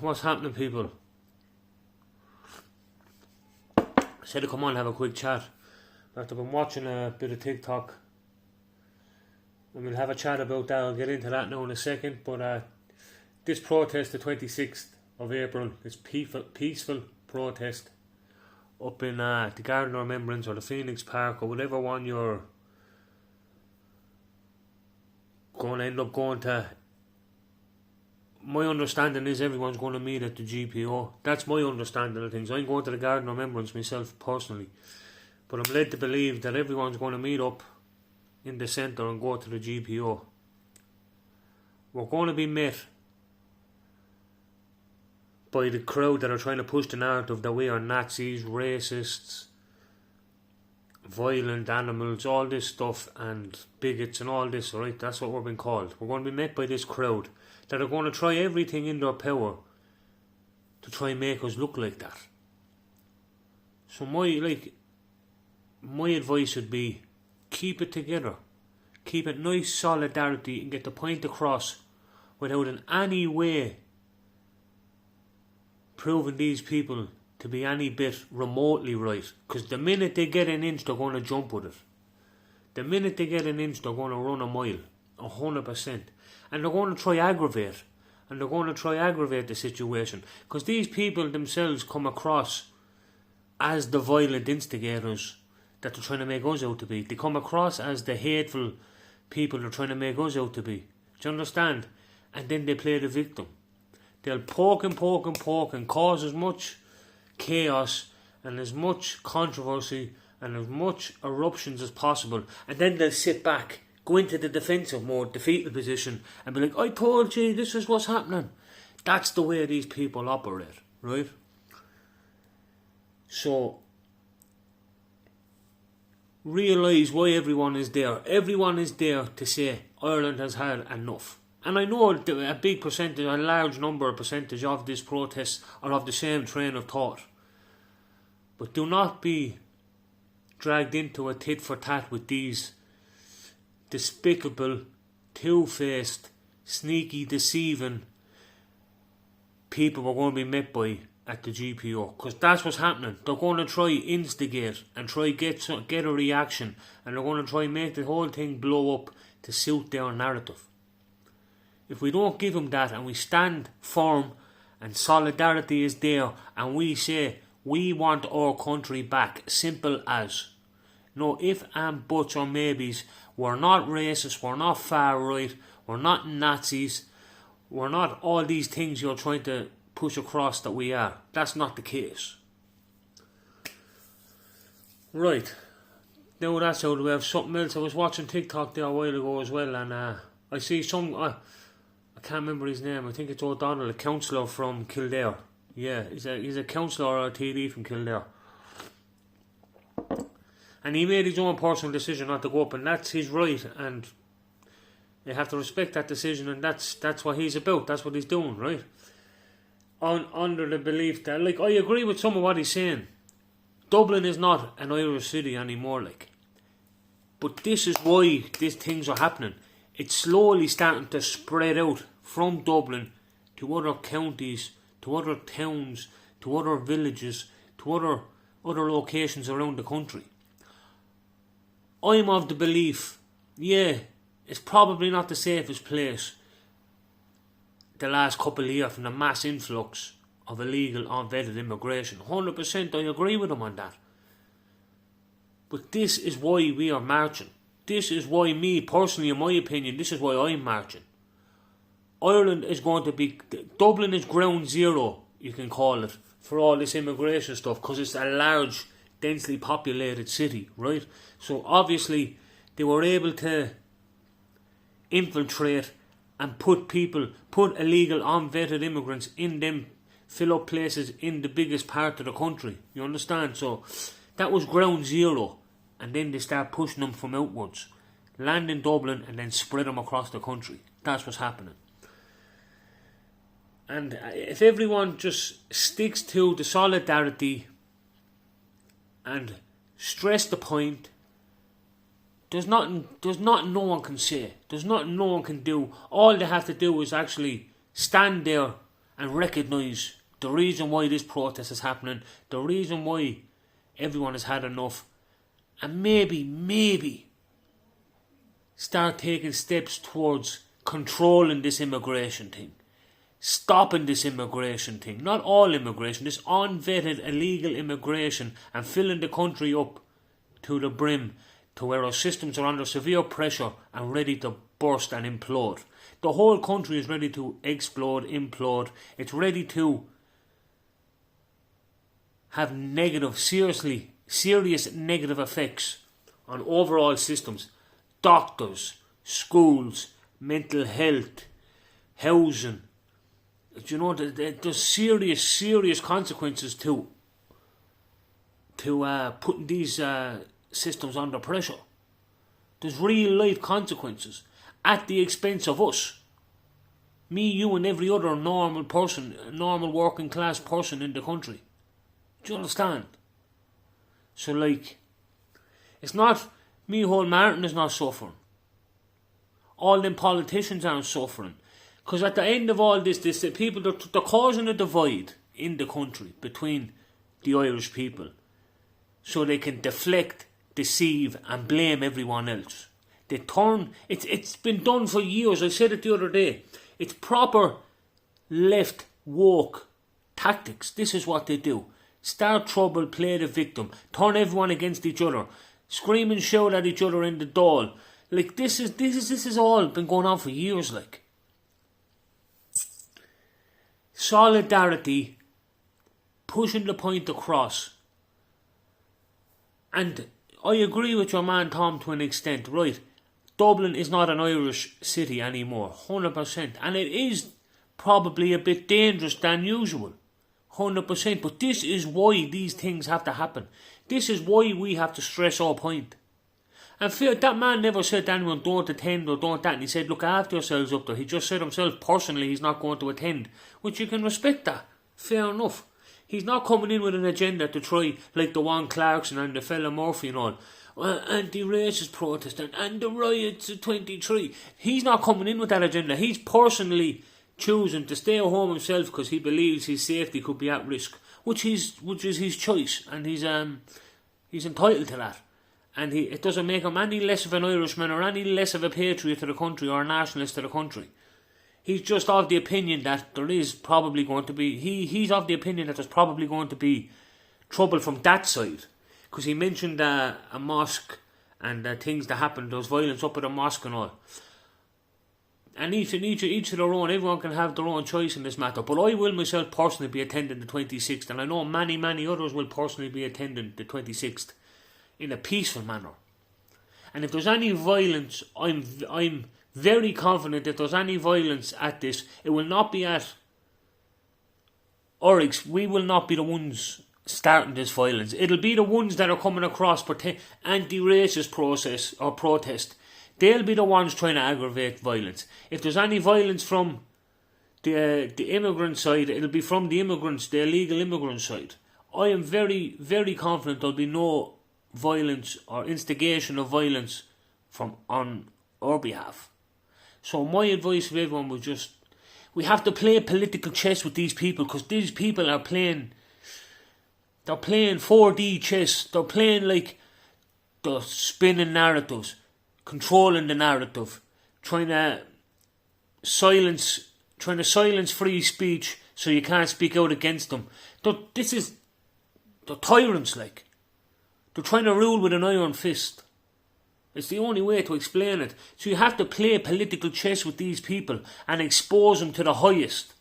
what's happening, people? I said to come on and have a quick chat. After I've been watching a bit of TikTok, and we'll have a chat about that. I'll get into that now in a second. But this protest, the 26th of April, this peaceful protest up in the Garden of Remembrance or the Phoenix Park or whatever one you're going to end up going to. My understanding is everyone's going to meet at the GPO. That's my understanding of things. I'm going to the Garden of Remembrance myself personally, but I'm led to believe that everyone's going to meet up in the centre and go to the GPO. We're going to be met by the crowd that are trying to push the narrative that we are Nazis, racists, violent animals, all this stuff, and bigots and all this, right? That's what we're being called. We're going to be met by this crowd that are going to try everything in their power to try and make us look like that. So my advice would be, keep it together. Keep it nice solidarity and get the point across without in any way proving these people to be any bit remotely right. Because the minute they get an inch, they're going to jump with it. The minute they get an inch, they're going to run a mile. 100%. And they're going to try aggravate. And they're going to try aggravate the situation. Because these people themselves come across as the violent instigators that they're trying to make us out to be. They come across as the hateful people they're trying to make us out to be. Do you understand? And then they play the victim. They'll poke and cause as much chaos and as much controversy and as much eruptions as possible, and then they'll sit back, go into the defensive mode, the fetal position, and be like, I told you this is what's happening. That's the way these people operate, right? So realise why everyone is there. Everyone is there to say Ireland has had enough. And I know a big percentage, a large percentage of this protest are of the same train of thought. But do not be dragged into a tit for tat with these despicable, two-faced, sneaky, deceiving people we're going to be met by at the GPO. Because that's what's happening. They're going to try instigate and try get a reaction, and they're going to try make the whole thing blow up to suit their narrative. If we don't give them that and we stand firm and solidarity is there and we say we want our country back, simple as. No if and buts or maybes. We're not racist, we're not far right, we're not Nazis, we're not all these things you're trying to push across that we are. That's not the case. Right. Now that's out of the way. I have something else. I was watching TikTok there a while ago as well, and I see some... I can't remember his name. I think it's O'Donnell, a councillor from Kildare. Yeah, he's a councillor or a TD from Kildare. And he made his own personal decision not to go up, and that's his right, and you have to respect that decision, and that's what he's about. That's what he's doing, right? Under the belief that, like, I agree with some of what he's saying. Dublin is not an Irish city anymore, like. But this is why these things are happening. It's slowly starting to spread out from Dublin to other counties, to other towns, to other villages, to other locations around the country. I'm of the belief, it's probably not the safest place the last couple of years from the mass influx of illegal unvetted immigration. 100% I agree with him on that. But this is why we are marching. This is why me, personally, in my opinion, this is why I'm marching. Ireland is going to be... Dublin is ground zero, you can call it, for all this immigration stuff, because it's a large, densely populated city, right? So obviously, they were able to infiltrate and put illegal, unvetted immigrants in them, fill up places in the biggest part of the country. You understand? So that was ground zero. And then they start pushing them from outwards. Land in Dublin and then spread them across the country. That's what's happening. And if everyone just sticks to the solidarity and stress the point, there's nothing no one can say. There's nothing no one can do. All they have to do is actually stand there and recognise the reason why this protest is happening, the reason why everyone has had enough, and maybe start taking steps towards controlling this immigration thing, stopping this immigration thing, not all immigration, this unvetted illegal immigration, and filling the country up to the brim to where our systems are under severe pressure and ready to burst and implode. The whole country is ready to explode, implode. It's ready to have serious negative effects on overall systems. Doctors, schools, mental health, housing. You know, there's serious consequences to putting these systems under pressure. There's real life consequences at the expense of us. Me, you and every other normal person, normal working class person in the country. Do you understand? So like, it's not, Micheál Martin is not suffering. All them politicians aren't suffering. Because at the end of all this people, they're causing a divide in the country between the Irish people. So they can deflect, deceive and blame everyone else. They turn, it's been done for years. I said it the other day. It's proper left woke tactics. This is what they do. Start trouble, play the victim, turn everyone against each other, scream and shout at each other in the Dáil. Like this is all been going on for years. Like solidarity, pushing the point across. And I agree with your man Tom to an extent, right? Dublin is not an Irish city anymore, 100%. And it is probably a bit dangerous than usual, 100%. But this is why these things have to happen. This is why we have to stress our point. And that man never said to anyone, don't attend or don't that. And he said, look after yourselves up there. He just said himself, personally, he's not going to attend. Which you can respect that. Fair enough. He's not coming in with an agenda to try, like the Juan Clarkson and the fella Murphy and all, anti-racist protest and the riots of 23. He's not coming in with that agenda. He's personally choosing to stay at home himself because he believes his safety could be at risk, which is his choice, and he's entitled to that. And it doesn't make him any less of an Irishman or any less of a patriot to the country or a nationalist to the country. He's just of the opinion that there is probably going to be... He's of the opinion that there's probably going to be trouble from that side. Because he mentioned a mosque and things that happened. There was violence up at a mosque and all. And each of their own. Everyone can have their own choice in this matter. But I will myself personally be attending the 26th. And I know many others will personally be attending the 26th. In a peaceful manner. And if there's any violence, I'm very confident if there's any violence at this, it will not be at Oryx. We will not be the ones starting this violence. It'll be the ones that are coming across for anti-racist process or protest. They'll be the ones trying to aggravate violence. If there's any violence from the immigrant side, it'll be from the immigrants, the illegal immigrant side. I am very, very confident there'll be no violence or instigation of violence on our behalf. So my advice to everyone was just, we have to play political chess with these people, because these people are playing, they're playing 4D chess. They're playing like the spinning narratives, controlling the narrative, trying to silence free speech so you can't speak out against them. They're tyrants, like. They're trying to rule with an iron fist. It's the only way to explain it. So you have to play political chess with these people and expose them to the highest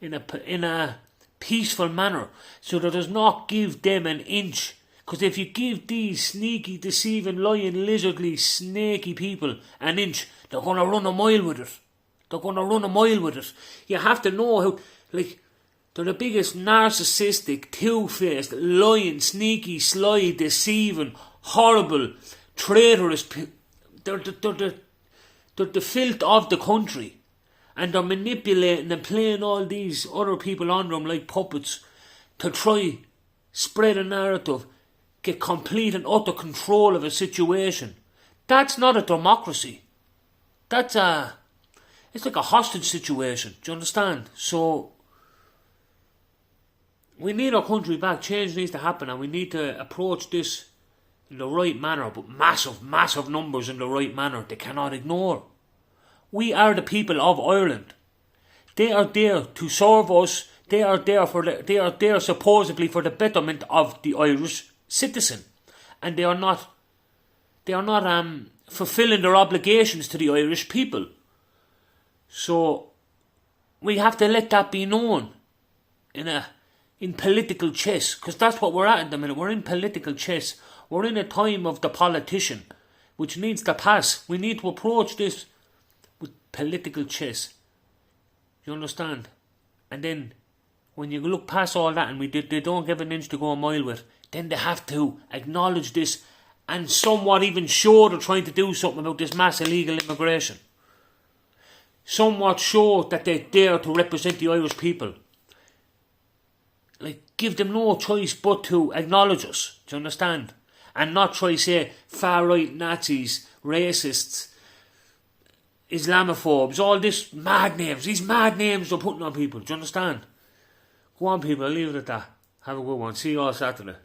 in a peaceful manner, so that does not give them an inch. Because if you give these sneaky, deceiving, lying, lizardly, snaky people an inch, they're going to run a mile with it. You have to know how, like, they're the biggest narcissistic, two-faced, lying, sneaky, sly, deceiving, horrible, traitorous. They're the filth of the country. And they're manipulating and playing all these other people under them like puppets to try spread a narrative, get complete and utter control of a situation. That's not a democracy. It's like a hostage situation. Do you understand? So We need our country back. Change needs to happen, and we need to approach this in the right manner, but massive, massive numbers in the right manner. They cannot ignore. We are the people of Ireland. They are there to serve us. They are there supposedly for the betterment of the Irish citizen, and they are not fulfilling their obligations to the Irish people. So we have to let that be known in political chess, because that's what we're at the minute. We're in political chess. We're in a time of the politician, which needs to pass. We need to approach this with political chess. You understand? And then when you look past all that and they don't give an inch to go a mile with, then they have to acknowledge this and somewhat even show they're trying to do something about this mass illegal immigration. Somewhat show that they're there to represent the Irish people. Like, give them no choice but to acknowledge us. Do you understand? And not try to say far-right Nazis, racists, Islamophobes, all this mad names. These mad names they're putting on people. Do you understand? Go on, people. I'll leave it at that. Have a good one. See you all Saturday.